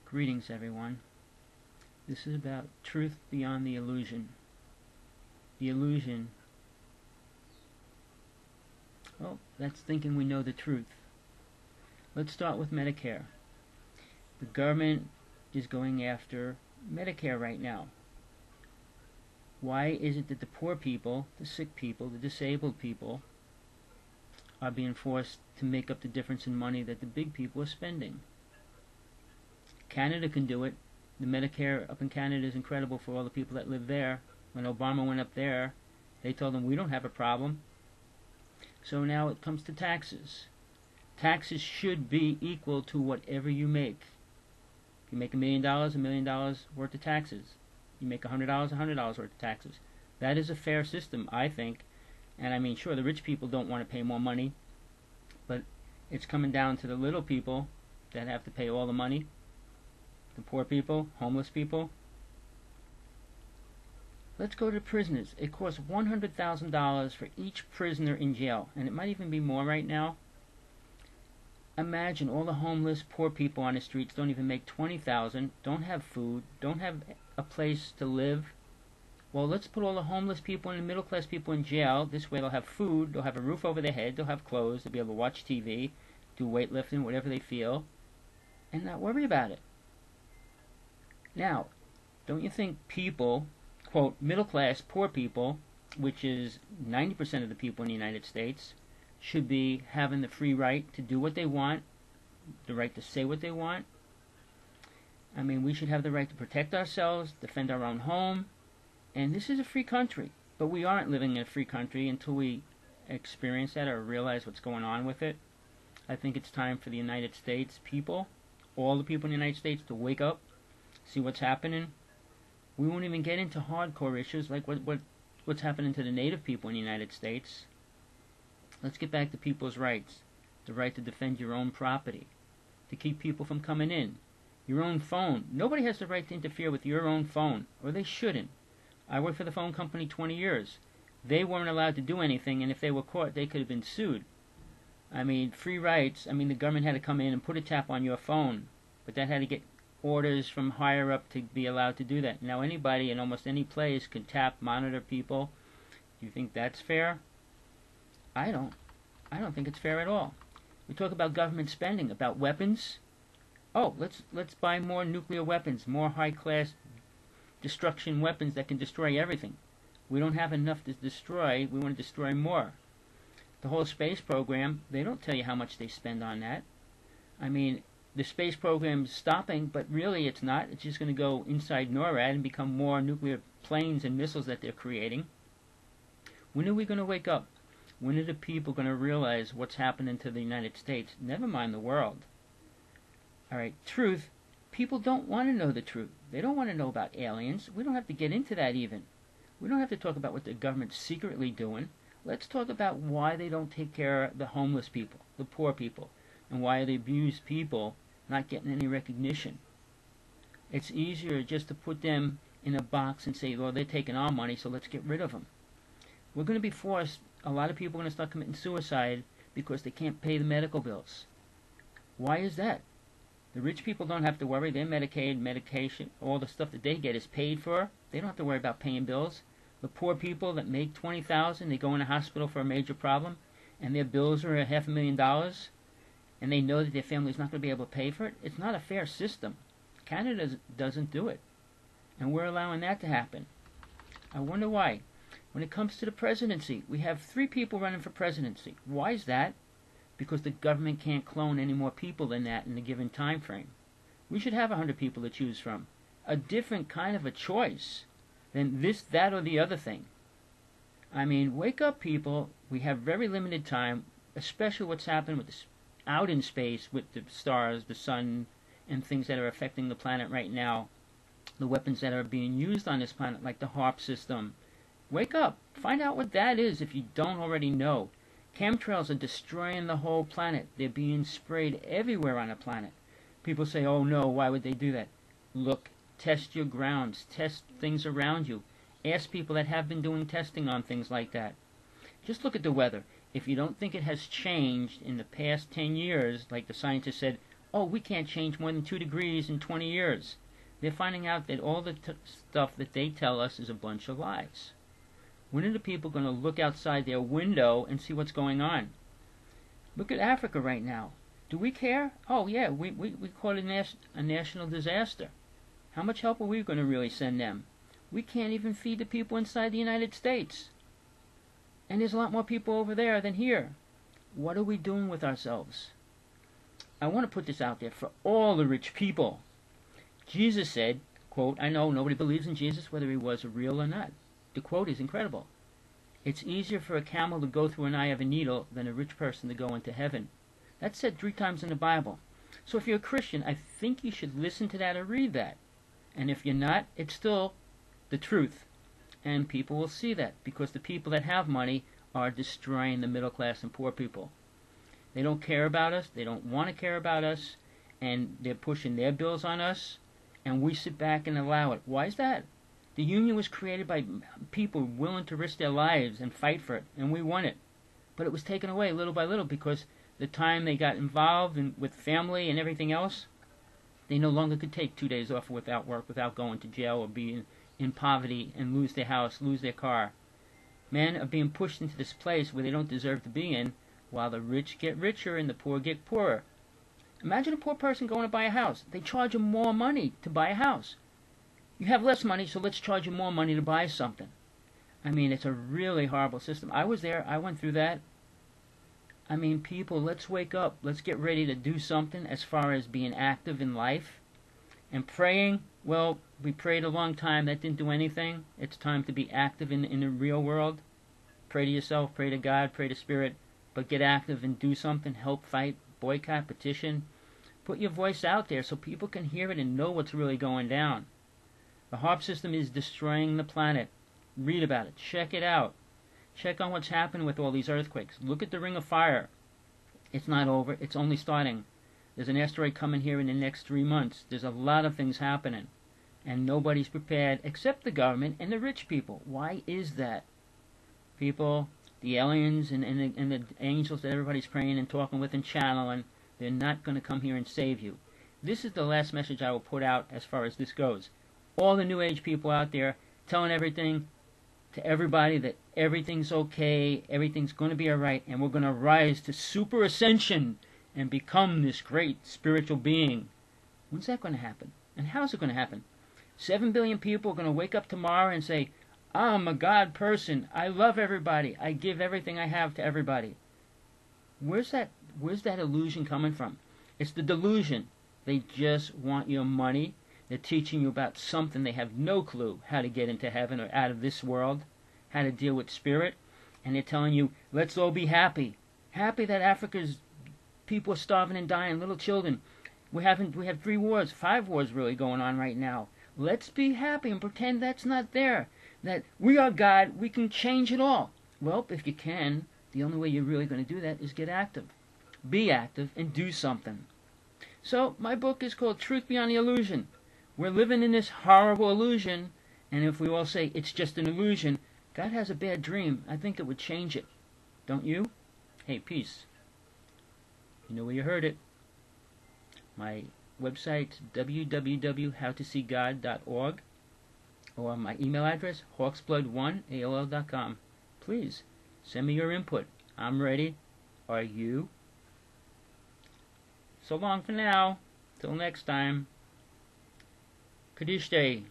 Greetings, everyone. This is about truth beyond the illusion. The illusion, well, that's thinking we know the truth. Let's start with Medicare. The government is going after Medicare right now. Why is it that the poor people, the sick people, the disabled people are being forced to make up the difference in money that the big people are spending? Canada can do it. The Medicare up in Canada is incredible for all the people that live there. When Obama went up there, they told them we don't have a problem. So now it comes to taxes. Taxes should be equal to whatever you make. If you make $1 million, $1 million worth of taxes. You make $100, $100 worth of taxes. That is a fair system, I think. And I mean, sure, the rich people don't want to pay more money, but it's coming down to the little people that have to pay all the money. The poor people, homeless people. Let's go to prisoners. It costs $100,000 for each prisoner in jail, and it might even be more right now. Imagine all the homeless, poor people on the streets don't even make $20,000, don't have food, don't have a place to live. Well, let's put all the homeless people and the middle-class people in jail. This way they'll have food, they'll have a roof over their head, they'll have clothes, they'll be able to watch TV, do weightlifting, whatever they feel, and not worry about it. Now, don't you think people, quote, middle-class, poor people, which is 90% of the people in the United States, should be having the free right to do what they want, the right to say what they want? I mean, we should have the right to protect ourselves, defend our own home, and this is a free country. But we aren't living in a free country until we experience that or realize what's going on with it. I think it's time for the United States people, all the people in the United States, to wake up, see what's happening. We won't even get into hardcore issues like what's happening to the native people in the United States. Let's get back to people's rights. The right to defend your own property. To keep people from coming in. Your own phone. Nobody has the right to interfere with your own phone. Or they shouldn't. I worked for the phone company 20 years. They weren't allowed to do anything, and if they were caught, they could have been sued. I mean, free rights. I mean, the government had to come in and put a tap on your phone. But that had to get orders from higher up to be allowed to do that. Now anybody in almost any place can tap, monitor people. Do you think that's fair? I don't think it's fair at all. We talk about government spending, about weapons. Oh, let's buy more nuclear weapons, more high-class destruction weapons that can destroy everything. We don't have enough to destroy. We want to destroy more. The whole space program, they don't tell you how much they spend on that. I mean, the space program is stopping, but really it's not. It's just going to go inside NORAD and become more nuclear planes and missiles that they're creating. When are we going to wake up? When are the people going to realize what's happening to the United States? Never mind the world. Alright, truth. People don't want to know the truth. They don't want to know about aliens. We don't have to get into that even. We don't have to talk about what the government's secretly doing. Let's talk about why they don't take care of the homeless people, the poor people, and why the abused people not getting any recognition. It's easier just to put them in a box and say, well, they're taking our money, so let's get rid of them. We're going to be forced, a lot of people are going to start committing suicide because they can't pay the medical bills. Why is that? The rich people don't have to worry. Their Medicaid, medication, all the stuff that they get is paid for. They don't have to worry about paying bills. The poor people that make $20,000, they go in a hospital for a major problem, and their bills are $500,000, and they know that their family's not going to be able to pay for it. It's not a fair system. Canada doesn't do it, and we're allowing that to happen. I wonder why. When it comes to the presidency, we have 3 people running for presidency. Why is that? Because the government can't clone any more people than that in a given time frame. We should have 100 people to choose from. A different kind of a choice than this, that, or the other thing. I mean, wake up, people. We have very limited time, especially what's happened with this out in space with the stars, the sun, and things that are affecting the planet right now. The weapons that are being used on this planet, like the HARP system. Wake up. Find out what that is if you don't already know. Chemtrails are destroying the whole planet. They're being sprayed everywhere on the planet. People say, oh no, why would they do that? Look, test your grounds. Test things around you. Ask people that have been doing testing on things like that. Just look at the weather. If you don't think it has changed in the past 10 years, like the scientists said, oh, we can't change more than 2 degrees in 20 years. They're finding out that all the stuff that they tell us is a bunch of lies. When are the people going to look outside their window and see what's going on? Look at Africa right now. Do we care? Oh, yeah, we call it a national disaster. How much help are we going to really send them? We can't even feed the people inside the United States. And there's a lot more people over there than here. What are we doing with ourselves? I want to put this out there for all the rich people. Jesus said, quote, I know nobody believes in Jesus whether he was real or not. The quote is incredible. It's easier for a camel to go through an eye of a needle than a rich person to go into heaven. That's said 3 times in the Bible. So if you're a Christian, I think you should listen to that or read that. And if you're not, it's still the truth. And people will see that, because the people that have money are destroying the middle class and poor people. They don't care about us, they don't want to care about us, and they're pushing their bills on us, and we sit back and allow it. Why is that? The union was created by people willing to risk their lives and fight for it, and we won it. But it was taken away little by little, because the time they got involved with family and everything else, they no longer could take 2 days off without work, without going to jail or being in poverty and lose their house, lose their car. Men are being pushed into this place where they don't deserve to be in, while the rich get richer and the poor get poorer. Imagine a poor person going to buy a house. They charge them more money to buy a house. You have less money, so let's charge you more money to buy something. I mean, it's a really horrible system. I was there. I went through that. I mean, people, let's wake up. Let's get ready to do something as far as being active in life. And praying, well, we prayed a long time. That didn't do anything. It's time to be active in the real world. Pray to yourself, pray to God, pray to Spirit. But get active and do something. Help fight, boycott, petition. Put your voice out there so people can hear it and know what's really going down. The HAARP system is destroying the planet. Read about it. Check it out. Check on what's happening with all these earthquakes. Look at the Ring of Fire. It's not over. It's only starting. There's an asteroid coming here in the next 3 months. There's a lot of things happening. And nobody's prepared except the government and the rich people. Why is that? People, the aliens and the angels that everybody's praying and talking with and channeling, they're not going to come here and save you. This is the last message I will put out as far as this goes. All the New Age people out there telling everything to everybody that everything's okay, everything's going to be alright, and we're going to rise to super ascension and become this great spiritual being. When's that going to happen? And how's it going to happen? 7 billion people are going to wake up tomorrow and say, I'm a God person. I love everybody. I give everything I have to everybody. Where's that illusion coming from? It's the delusion. They just want your money. They're teaching you about something. They have no clue how to get into heaven or out of this world, how to deal with spirit. And they're telling you, let's all be happy. Happy that Africa's people are starving and dying, little children. We have 3 wars, 5 wars really going on right now. Let's be happy and pretend that's not there. That we are God, we can change it all. Well, if you can, the only way you're really going to do that is get active. Be active and do something. So, my book is called Truth Beyond the Illusion. We're living in this horrible illusion, and if we all say it's just an illusion, God has a bad dream. I think it would change it. Don't you? Hey, peace. You know where you heard it. My website's www.howtoseegod.org, or my email address, hawksblood1@aol.com. Please, send me your input. I'm ready. Are you? So long for now. Till next time. Kaddish Day.